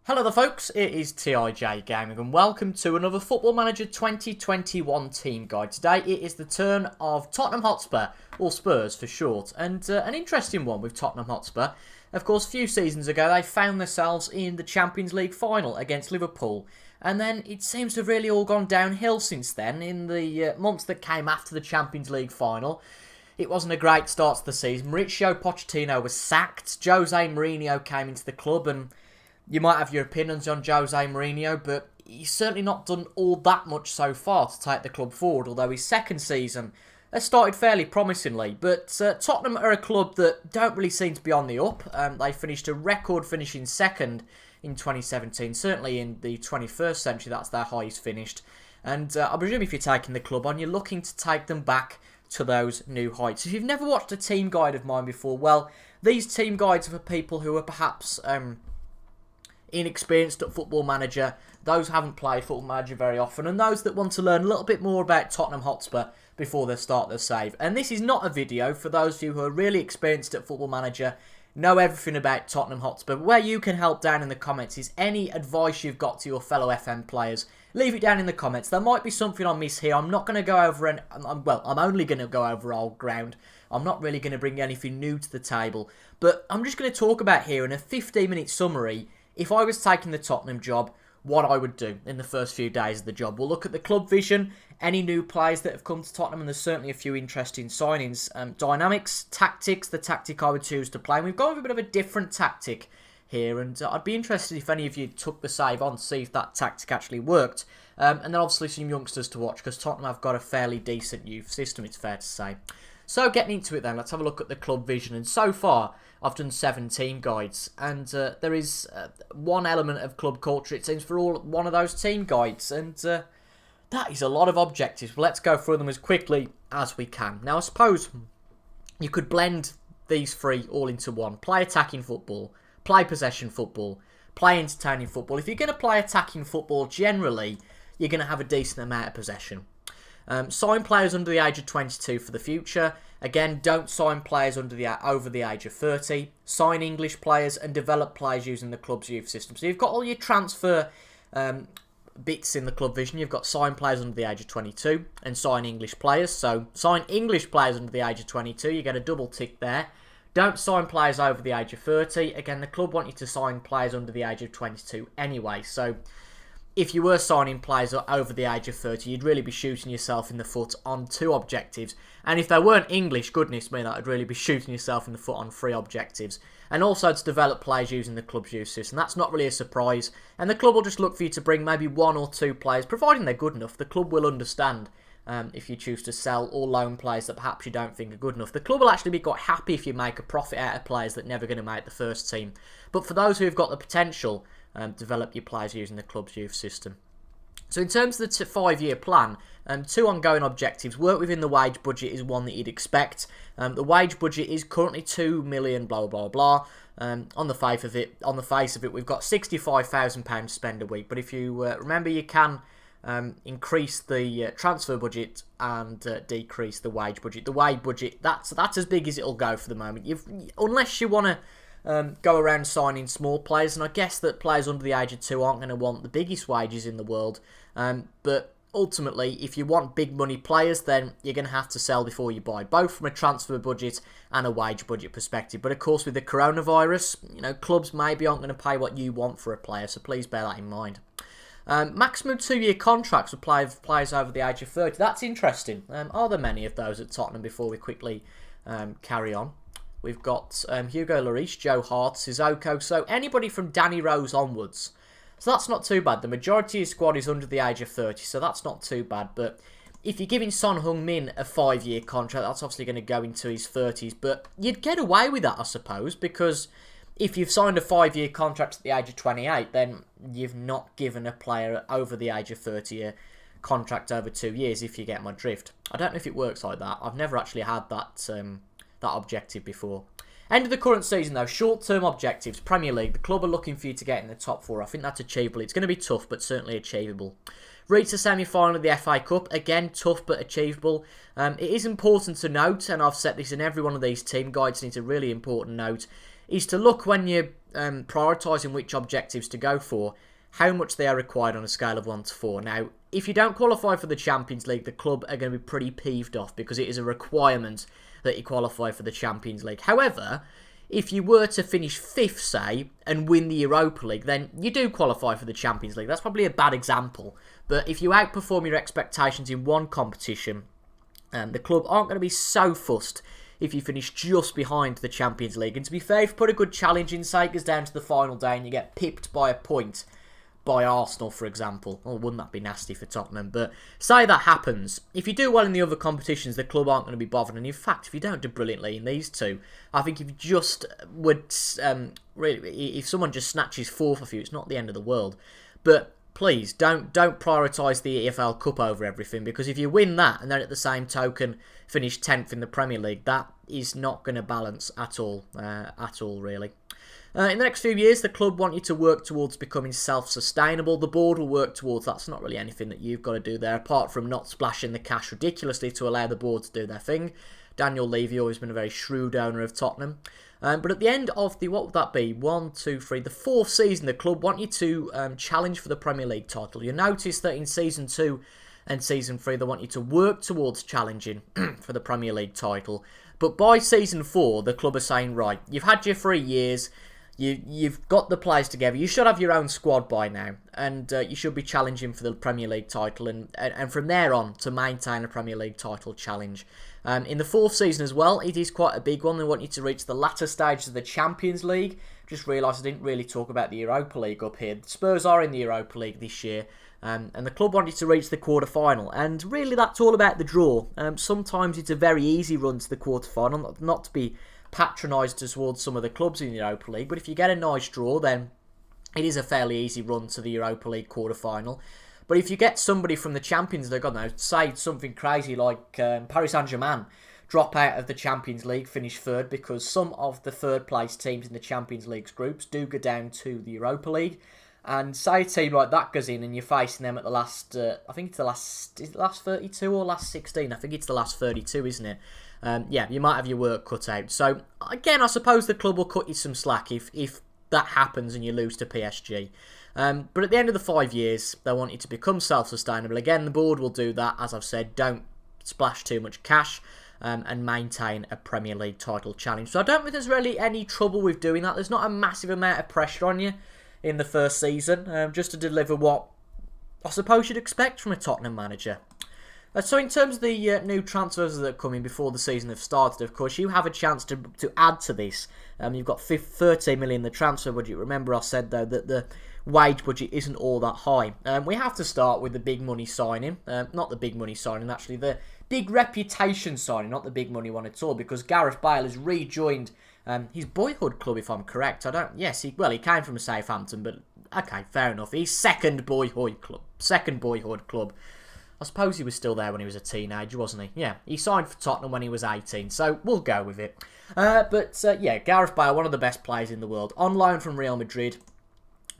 Hello there folks, it is TIJ Gaming and welcome to another Football Manager 2021 team guide. Today it is the turn of Tottenham Hotspur, or Spurs for short, and an interesting one with Tottenham Hotspur. Of course, a few seasons ago they found themselves in the Champions League final against Liverpool, and then it seems to have really all gone downhill since then in the months that came after the Champions League final. It wasn't a great start to the season. Mauricio Pochettino was sacked, Jose Mourinho came into the club, and you might have your opinions on Jose Mourinho, but he's certainly not done all that much so far to take the club forward, although his second season has started fairly promisingly. But Tottenham are a club that don't really seem to be on the up. They finished a record finishing second in 2017, certainly in the 21st century, that's their highest finished. And I presume if you're taking the club on, you're looking to take them back to those new heights. If you've never watched a team guide of mine before, well, these team guides are for people who are perhaps inexperienced at Football Manager, those who haven't played Football Manager very often, and those that want to learn a little bit more about Tottenham Hotspur before they start their save. And this is not a video for those of you who are really experienced at Football Manager, know everything about Tottenham Hotspur. Where you can help down in the comments is any advice you've got to your fellow FM players. Leave it down in the comments. There might be something I miss here. I'm not going to go over, I'm only going to go over old ground. I'm not really going to bring anything new to the table. But I'm just going to talk about here in a 15-minute summary, if I was taking the Tottenham job, what I would do in the first few days of the job. We'll look at the club vision, any new players that have come to Tottenham, and there's certainly a few interesting signings. Dynamics, tactics, the tactic I would choose to play. And we've gone with a bit of a different tactic here, and I'd be interested if any of you took the save on to see if that tactic actually worked. And then obviously some youngsters to watch, because Tottenham have got a fairly decent youth system, it's fair to say. So getting into it then, let's have a look at the club vision. And so far, I've done 7 team guides, and there is one element of club culture, it seems, for all one of those team guides, and that is a lot of objectives. Let's go through them as quickly as we can. Now, I suppose you could blend these 3 all into one. Play attacking football, play possession football, play entertaining football. If you're going to play attacking football, generally, you're going to have a decent amount of possession. Sign players under the age of 22 for the future. Again, don't sign players over the age of 30. Sign English players and develop players using the club's youth system. So you've got all your transfer bits in the club vision. You've got sign players under the age of 22 and sign English players. So sign English players under the age of 22. You get a double tick there. Don't sign players over the age of 30. Again, the club want you to sign players under the age of 22 anyway. So if you were signing players over the age of 30, you'd really be shooting yourself in the foot on 2 objectives. And if they weren't English, goodness me, that would really be shooting yourself in the foot on 3 objectives. And also to develop players using the club's youth system. That's not really a surprise. And the club will just look for you to bring maybe 1 or 2 players, providing they're good enough. The club will understand if you choose to sell or loan players that perhaps you don't think are good enough. The club will actually be quite happy if you make a profit out of players that are never going to make the first team. But for those who have got the potential, develop your players using the club's youth system. So in terms of the 5-year plan, 2 ongoing objectives. Work within the wage budget is one that you'd expect. The wage budget is currently 2 million, blah blah blah. On the face of it, we've got £65,000 to spend a week. But if you remember, you can increase the transfer budget and decrease the wage budget. The wage budget, that's as big as it'll go for the moment. Unless you want to go around signing small players, and I guess that players under the age of 2 aren't going to want the biggest wages in the world, but ultimately if you want big money players, then you're going to have to sell before you buy, both from a transfer budget and a wage budget perspective. But of course, with the coronavirus, clubs maybe aren't going to pay what you want for a player, so please bear that in mind. Maximum 2-year contracts with players over the age of 30. That's interesting. Are there many of those at Tottenham before we quickly carry on? We've got Hugo Lloris, Joe Hart, Sissoko, so anybody from Danny Rose onwards. So that's not too bad. The majority of the squad is under the age of 30, so that's not too bad. But if you're giving Son Heung-min a 5-year contract, that's obviously going to go into his 30s. But you'd get away with that, I suppose, because if you've signed a 5-year contract at the age of 28, then you've not given a player over the age of 30 a contract over 2 years, if you get my drift. I don't know if it works like that. I've never actually had that objective before. End of the current season though, short-term objectives. Premier League, the club are looking for you to get in the top 4. I think that's achievable. It's going to be tough, but certainly achievable. Reach the semi-final of the FA Cup. Again, tough but achievable. It is important to note, and I've set this in every one of these team guides, and it's a really important note, is to look when you're prioritising which objectives to go for, how much they are required on a scale of 1 to 4. Now, if you don't qualify for the Champions League, the club are going to be pretty peeved off because it is a requirement that you qualify for the Champions League. However, if you were to finish 5th, say, and win the Europa League, then you do qualify for the Champions League. That's probably a bad example. But if you outperform your expectations in one competition, the club aren't going to be so fussed if you finish just behind the Champions League. And to be fair, if you put a good challenge in, say it goes down to the final day and you get pipped by a point by Arsenal, for example. Oh, wouldn't that be nasty for Tottenham? But say that happens. If you do well in the other competitions, the club aren't going to be bothered. And in fact, if you don't do brilliantly in these two, I think if you just would, really, if someone just snatches 4th off you, it's not the end of the world. But please, don't prioritise the EFL Cup over everything, because if you win that and then at the same token finish 10th in the Premier League, that is not going to balance at all, really. In the next few years, the club want you to work towards becoming self-sustainable. The board will work towards that's not really anything that you've got to do there, apart from not splashing the cash ridiculously to allow the board to do their thing. Daniel Levy always been a very shrewd owner of Tottenham. But at the end of the, what would that be? 1, 2, 3, the 4th season, the club want you to challenge for the Premier League title. You'll notice that in Season 2 and Season 3, they want you to work towards challenging for the Premier League title. But by Season 4, the club are saying, right, you've had your 3 years, you've got the players together, you should have your own squad by now, and you should be challenging for the Premier League title, and from there on to maintain a Premier League title challenge. In the 4th season as well, it is quite a big one. They want you to reach the latter stages of the Champions League. Just realised I didn't really talk about the Europa League up here. The Spurs are in the Europa League this year, and the club want you to reach the quarter-final. And really, that's all about the draw. Sometimes it's a very easy run to the quarter-final, not to be patronised towards some of the clubs in the Europa League, but if you get a nice draw, then it is a fairly easy run to the Europa League quarter-final. But if you get somebody from the Champions League, I don't know, say something crazy like Paris Saint-Germain, drop out of the Champions League, finish 3rd, because some of the 3rd place teams in the Champions League's groups do go down to the Europa League. And say a team like that goes in and you're facing them at the last, I think it's the last, is it the last 32 or last 16? I think it's the last 32, isn't it? Yeah, you might have your work cut out. So, again, I suppose the club will cut you some slack if that happens and you lose to PSG. But at the end of the 5 years, they want you to become self-sustainable. Again, the board will do that. As I've said, don't splash too much cash and maintain a Premier League title challenge. So I don't think there's really any trouble with doing that. There's not a massive amount of pressure on you in the first season, just to deliver what I suppose you'd expect from a Tottenham manager. So in terms of the new transfers that are coming before the season have started, of course, you have a chance to add to this. You've got 13 million in the transfer budget. Remember I said, though, that the wage budget isn't all that high. We have to start with the big money signing. Not the big money signing, actually. The big reputation signing, not the big money one at all, because Gareth Bale has rejoined his boyhood club, if I'm correct. He came from Southampton, but okay, fair enough. His second boyhood club. I suppose he was still there when he was a teenager, wasn't he? Yeah, he signed for Tottenham when he was 18, so we'll go with it. Yeah, Gareth Bale, one of the best players in the world, on loan from Real Madrid.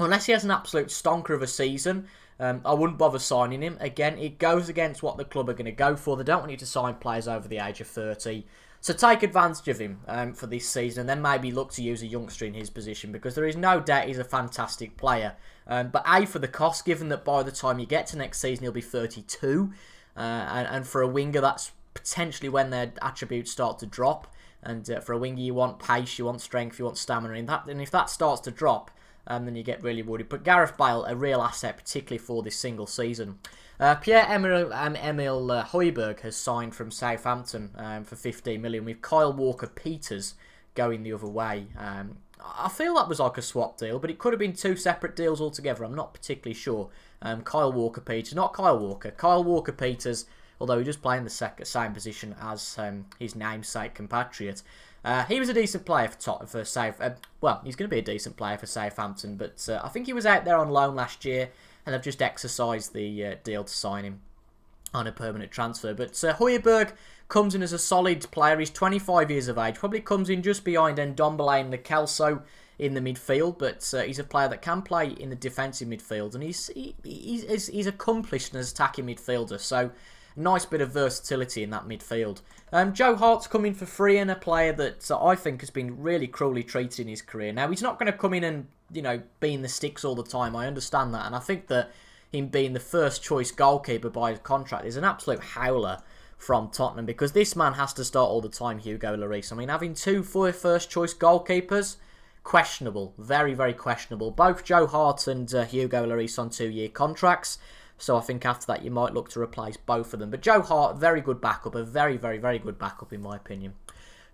Unless he has an absolute stonker of a season, I wouldn't bother signing him. Again, it goes against what the club are going to go for. They don't want you to sign players over the age of 30. So take advantage of him for this season, and then maybe look to use a youngster in his position, because there is no doubt he's a fantastic player. But A, for the cost, given that by the time you get to next season he'll be 32, and for a winger that's potentially when their attributes start to drop. And for a winger you want pace, you want strength, you want stamina, and if that starts to drop, then you get really worried. But Gareth Bale, a real asset, particularly for this single season. Pierre-Emile Højbjerg has signed from Southampton for 15 million, with Kyle Walker-Peters going the other way. I feel that was like a swap deal, but it could have been 2 separate deals altogether. I'm not particularly sure. Kyle Walker-Peters, not Kyle Walker. Kyle Walker-Peters, although he does play in the same position as his namesake compatriot. He was a decent player for he's going to be a decent player for Southampton, but I think he was out there on loan last year, and they've just exercised the deal to sign him on a permanent transfer. But Højbjerg comes in as a solid player. He's 25 years of age, probably comes in just behind Ndombele and Kelso in the midfield, but he's a player that can play in the defensive midfield, and he's accomplished as attacking midfielder. So nice bit of versatility in that midfield. Joe Hart's coming for free, and a player that I think has been really cruelly treated in his career. Now, he's not going to come in and, be in the sticks all the time. I understand that, and I think that him being the first choice goalkeeper by his contract is an absolute howler from Tottenham, because this man has to start all the time, Hugo Lloris. I mean, having two first choice goalkeepers, questionable. Very, very questionable. Both Joe Hart and Hugo Lloris on 2-year contracts. So I think after that you might look to replace both of them. But Joe Hart, very good backup. A very, very, very good backup in my opinion.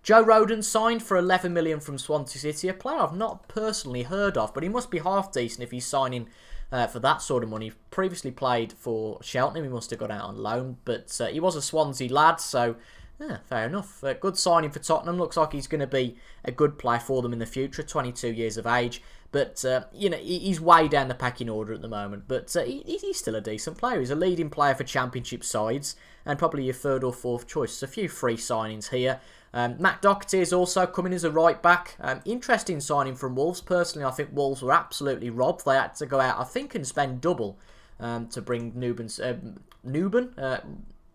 Joe Rodon signed for 11 million from Swansea City. A player I've not personally heard of, but he must be half decent if he's signing for that sort of money. Previously played for Cheltenham. He must have got out on loan. But he was a Swansea lad, so yeah, fair enough. Good signing for Tottenham. Looks like he's going to be a good player for them in the future. 22 years of age. But, he's way down the pecking order at the moment. But he's still a decent player. He's a leading player for championship sides. And probably your third or fourth choice. There's a few free signings here. Matt Doherty is also coming as a right back. Interesting signing from Wolves. Personally, I think Wolves were absolutely robbed. They had to go out, I think, and spend double to bring Nuban.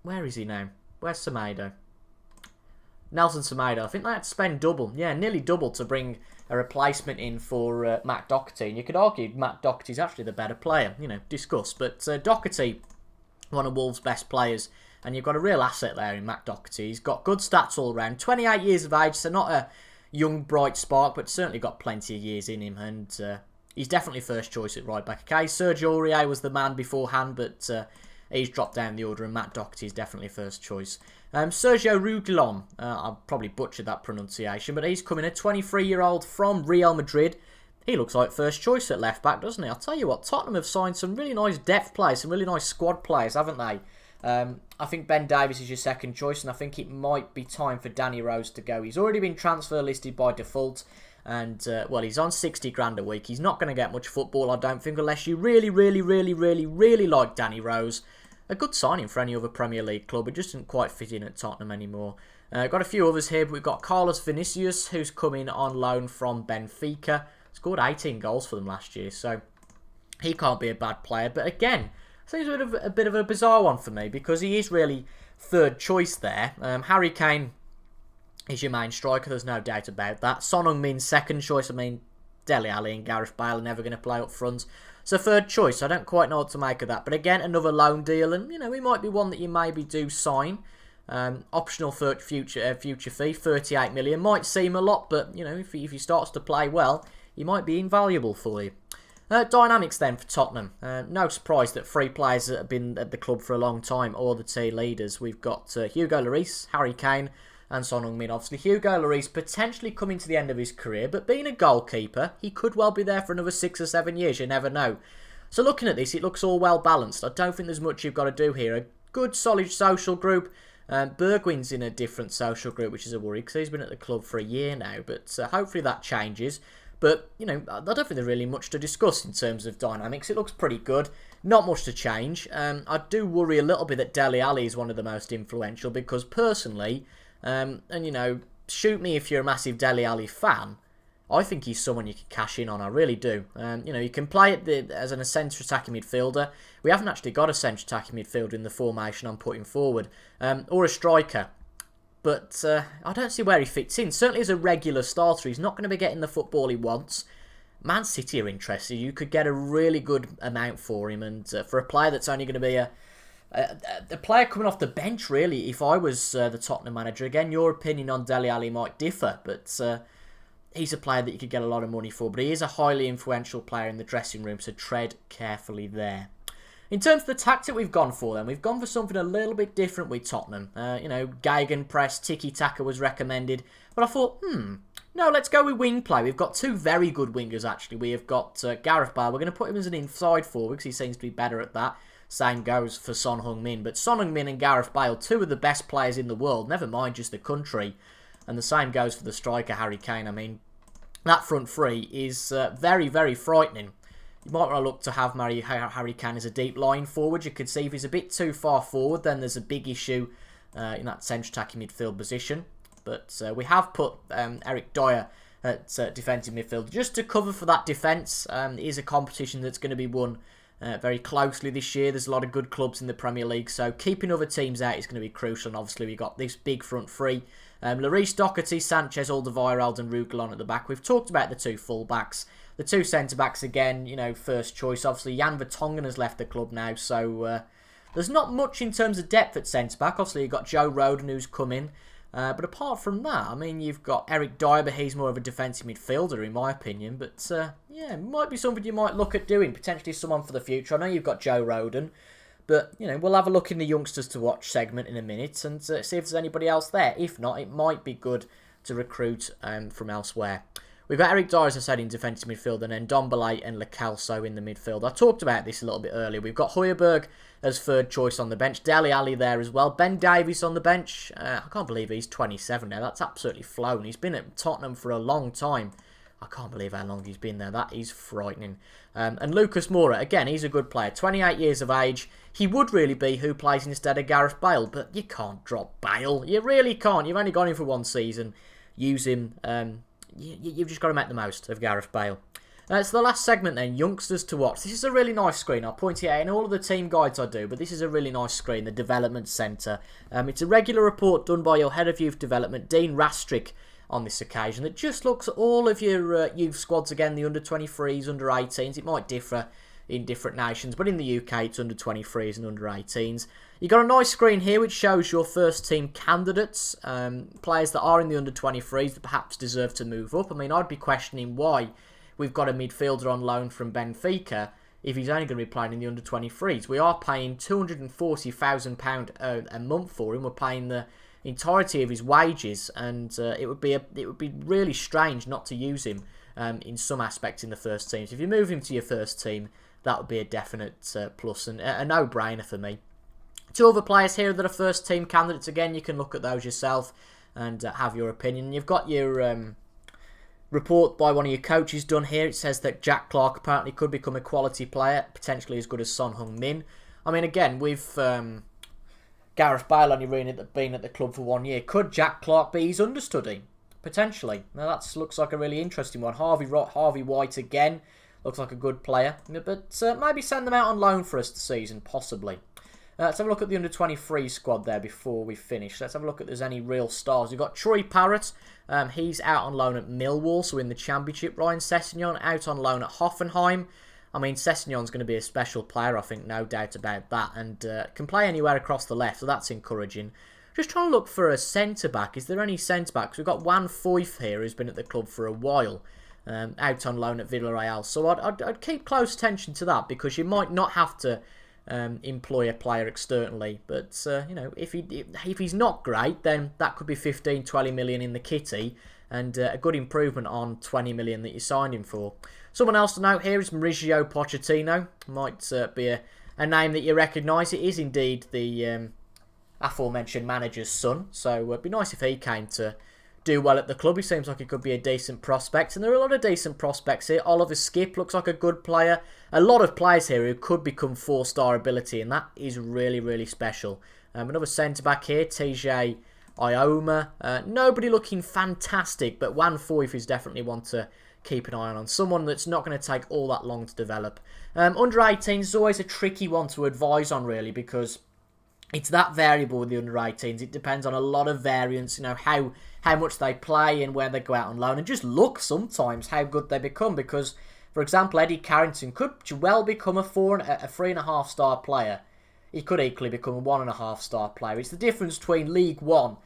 Where is he now? Where's Semedo? Nelson Semedo. I think they had to spend double. Yeah, nearly double to bring a replacement in for Matt Doherty. And you could argue Matt Doherty's actually the better player. Discuss. But Doherty, one of Wolves' best players. And you've got a real asset there in Matt Doherty. He's got good stats all around. 28 years of age, so not a young, bright spark, but certainly got plenty of years in him. And he's definitely first choice at right back. Okay, Sergio Aurier was the man beforehand, but he's dropped down the order, and Matt Doherty is definitely first choice. Sergio Reguilon, I'll probably butchered that pronunciation, but he's coming, a 23-year-old from Real Madrid. He looks like first choice at left back, doesn't he? I'll tell you what, Tottenham have signed some really nice depth players, some really nice squad players, haven't they? I think Ben Davies is your second choice, and I think it might be time for Danny Rose to go. He's already been transfer listed by default, and, he's on 60 grand a week. He's not going to get much football, I don't think, unless you really, really, really, really, really like Danny Rose. A good signing for any other Premier League club. It just didn't quite fit in at Tottenham anymore. Got a few others here, but we've got Carlos Vinicius, who's coming on loan from Benfica. Scored 18 goals for them last year, so he can't be a bad player. But again, seems a bit of a bizarre one for me, because he is really third choice there. Harry Kane is your main striker, there's no doubt about that. Son Heung-min second choice. I mean, Dele Alli and Gareth Bale are never going to play up front. So third choice, I don't quite know what to make of that. But again, another loan deal, and he might be one that you maybe do sign. Optional for future fee, 38 million. Might seem a lot, but if he starts to play well, he might be invaluable for you. Dynamics then for Tottenham. No surprise that three players that have been at the club for a long time are the team leaders. We've got Hugo Lloris, Harry Kane, and Son Heung-min. Obviously, Hugo Lloris potentially coming to the end of his career, but being a goalkeeper, he could well be there for another 6 or 7 years. You never know. So looking at this, it looks all well balanced. I don't think there's much you've got to do here. A good, solid social group. Bergwijn's in a different social group, which is a worry, because he's been at the club for a year now. But hopefully that changes. But, I don't think there's really much to discuss in terms of dynamics. It looks pretty good. Not much to change. I do worry a little bit that Dele Alli is one of the most influential, because personally, shoot me if you're a massive Dele Alli fan, I think he's someone you can cash in on. I really do. You can play it as a centre attacking midfielder. We haven't actually got a centre attacking midfielder in the formation I'm putting forward, or a striker. But I don't see where he fits in. Certainly as a regular starter, he's not going to be getting the football he wants. Man City are interested. You could get a really good amount for him, and for a player that's only going to be a player coming off the bench, really. If I was the Tottenham manager, again, your opinion on Dele Alli might differ, but he's a player that you could get a lot of money for. But he is a highly influential player in the dressing room, so tread carefully there. In terms of the tactic we've gone for, then, we've gone for something a little bit different with Tottenham. Gegenpress, tiki-taka was recommended. But I thought, no, let's go with wing play. We've got two very good wingers, actually. We have got Gareth Bale. We're going to put him as an inside forward, because he seems to be better at that. Same goes for Son Heung-min. But Son Heung-min and Gareth Bale, two of the best players in the world, never mind just the country. And the same goes for the striker, Harry Kane. I mean, that front three is very, very frightening. You might want to look to have Harry Kane as a deep line forward. You could see if he's a bit too far forward, then there's a big issue in that centre attacking midfield position. But we have put Eric Dyer at defensive midfield just to cover for that defence. It is a competition that's going to be won very closely this year. There's a lot of good clubs in the Premier League, so keeping other teams out is going to be crucial. And obviously we've got this big front three. Lloris, Doherty, Sanchez, Alderweireld and Reguilon at the back. We've talked about the two full-backs. The two centre-backs, again, you know, first choice. Obviously, Jan Vertonghen has left the club now, so there's not much in terms of depth at centre-back. Obviously, you've got Joe Rodon who's come in. But apart from that, I mean, you've got Eric Dyer, but he's more of a defensive midfielder, in my opinion. But, yeah, it might be something you might look at doing. Potentially someone for the future. I know you've got Joe Rodon. But, you know, we'll have a look in the youngsters to watch segment in a minute and see if there's anybody else there. If not, it might be good to recruit from elsewhere. We've got Eric Dyer, as I said, in defensive midfield, and then Dombele and Lo Celso in the midfield. I talked about this a little bit earlier. We've got Højbjerg as third choice on the bench. Dele Alli there as well. Ben Davies on the bench. I can't believe he's 27 now. That's absolutely flown. He's been at Tottenham for a long time. I can't believe how long he's been there. That is frightening. And Lucas Moura, again, he's a good player. 28 years of age. He would really be who plays instead of Gareth Bale, but you can't drop Bale. You really can't. You've only got him for one season. Use him. You've just got to make the most of Gareth Bale. So the last segment then, youngsters to watch. This is a really nice screen. I'll point it out in all of the team guides I do, but this is a really nice screen, the Development Centre. It's a regular report done by your Head of Youth Development, Dean Rastrick, on this occasion. That just looks at all of your youth squads again, the under-23s, under-18s. It might differ in different nations, but in the UK it's under-23s and under-18s. You've got a nice screen here which shows your first team candidates, players that are in the under-23s that perhaps deserve to move up. I mean, I'd be questioning why we've got a midfielder on loan from Benfica if he's only going to be playing in the under-23s. We are paying £240,000 a month for him. We're paying the entirety of his wages, and it would be really strange not to use him in some aspects in the first team. So if you move him to your first team, that would be a definite plus and a no-brainer for me. Two other players here that are first team candidates. Again, you can look at those yourself and have your opinion. You've got your report by one of your coaches done here. It says that Jack Clarke apparently could become a quality player, potentially as good as Son Heung-min. I mean, again, with Gareth Bale only been at the club for 1 year, could Jack Clarke be his understudy? Potentially. Now that looks like a really interesting one. Harvey White again. Looks like a good player. But maybe send them out on loan for us this season, possibly. Let's have a look at the under-23 squad there before we finish. Let's have a look at if there's any real stars. We've got Troy Parrott. He's out on loan at Millwall, so in the Championship. Ryan Sessegnon out on loan at Hoffenheim. I mean, Sessegnon's going to be a special player, I think, no doubt about that. And can play anywhere across the left, so that's encouraging. Just trying to look for a centre-back. Is there any centre-backs? We've got Juan Foyth here, who's been at the club for a while. Out on loan at Villarreal. So I'd keep close attention to that, because you might not have to employ a player externally, but you know, if he's not great, then that could be 15-20 million in the kitty, and a good improvement on 20 million that you signed him for. Someone else to note here is Mauricio Pochettino. Might be a name that you recognise. It is indeed the aforementioned manager's son, so it'd be nice if he came to do well at the club. He seems like he could be a decent prospect, and there are a lot of decent prospects here. Oliver Skip looks like a good player. A lot of players here who could become 4-star ability, and that is really, really special. Another centre-back here, TJ Ioma. Nobody looking fantastic, but Juan Foyth is definitely one to keep an eye on. Someone that's not going to take all that long to develop. Under-18s is always a tricky one to advise on, really, because it's that variable with the under-18s. It depends on a lot of variance, you know, how much they play and where they go out on loan, and just look sometimes how good they become, because, for example, Eddie Carrington could well become a 3.5-star player. He could equally become a 1.5-star player. It's the difference between League One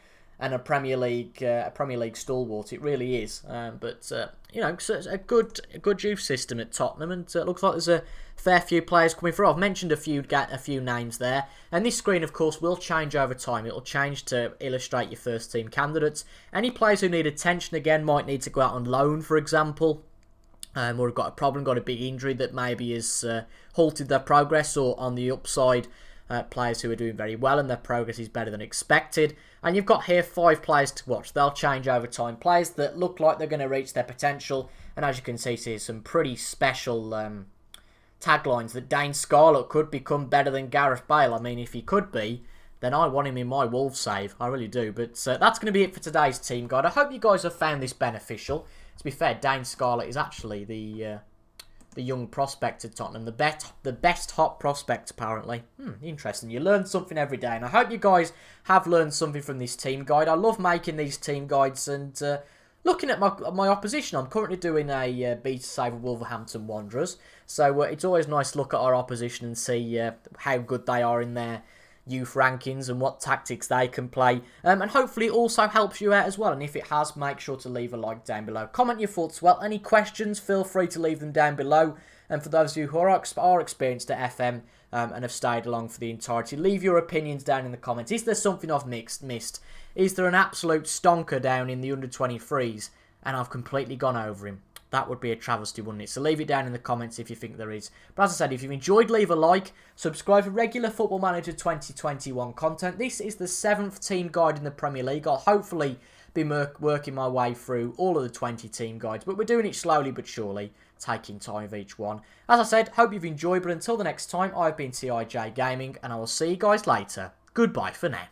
and a Premier League stalwart. It really is. But you know, it's a good youth system at Tottenham, and it looks like there's a fair few players coming through. I've mentioned a few names there, and this screen, of course, will change over time. It'll change to illustrate your first team candidates. Any players who need attention again might need to go out on loan, for example, or have got a problem, got a big injury that maybe has halted their progress, or on the upside, players who are doing very well and their progress is better than expected. And you've got here 5 players to watch. They'll change over time. Players that look like they're going to reach their potential. And as you can see, here's some pretty special taglines that Dane Scarlett could become better than Gareth Bale. I mean, if he could be, then I want him in my Wolves save. I really do. But that's going to be it for today's team guide. I hope you guys have found this beneficial. To be fair, Dane Scarlett is actually the the young prospect at Tottenham. The best hot prospect, apparently. Interesting. You learn something every day. And I hope you guys have learned something from this team guide. I love making these team guides and looking at my opposition. I'm currently doing a beta save of Wolverhampton Wanderers. So it's always nice to look at our opposition and see how good they are in their youth rankings and what tactics they can play, and hopefully it also helps you out as well. And if it has, make sure to leave a like down below. Comment your thoughts as well. Any questions, feel free to leave them down below. And for those of you who are experienced at FM and have stayed along for the entirety, leave your opinions down in the comments. Is there something I've missed? Is there an absolute stonker down in the under-23s and I've completely gone over him? That would be a travesty, wouldn't it? So leave it down in the comments if you think there is. But as I said, if you've enjoyed, leave a like. Subscribe for regular Football Manager 2021 content. This is the 7th team guide in the Premier League. I'll hopefully be working my way through all of the 20 team guides. But we're doing it slowly but surely, taking time with each one. As I said, hope you've enjoyed. But until the next time, I've been TIJ Gaming, and I will see you guys later. Goodbye for now.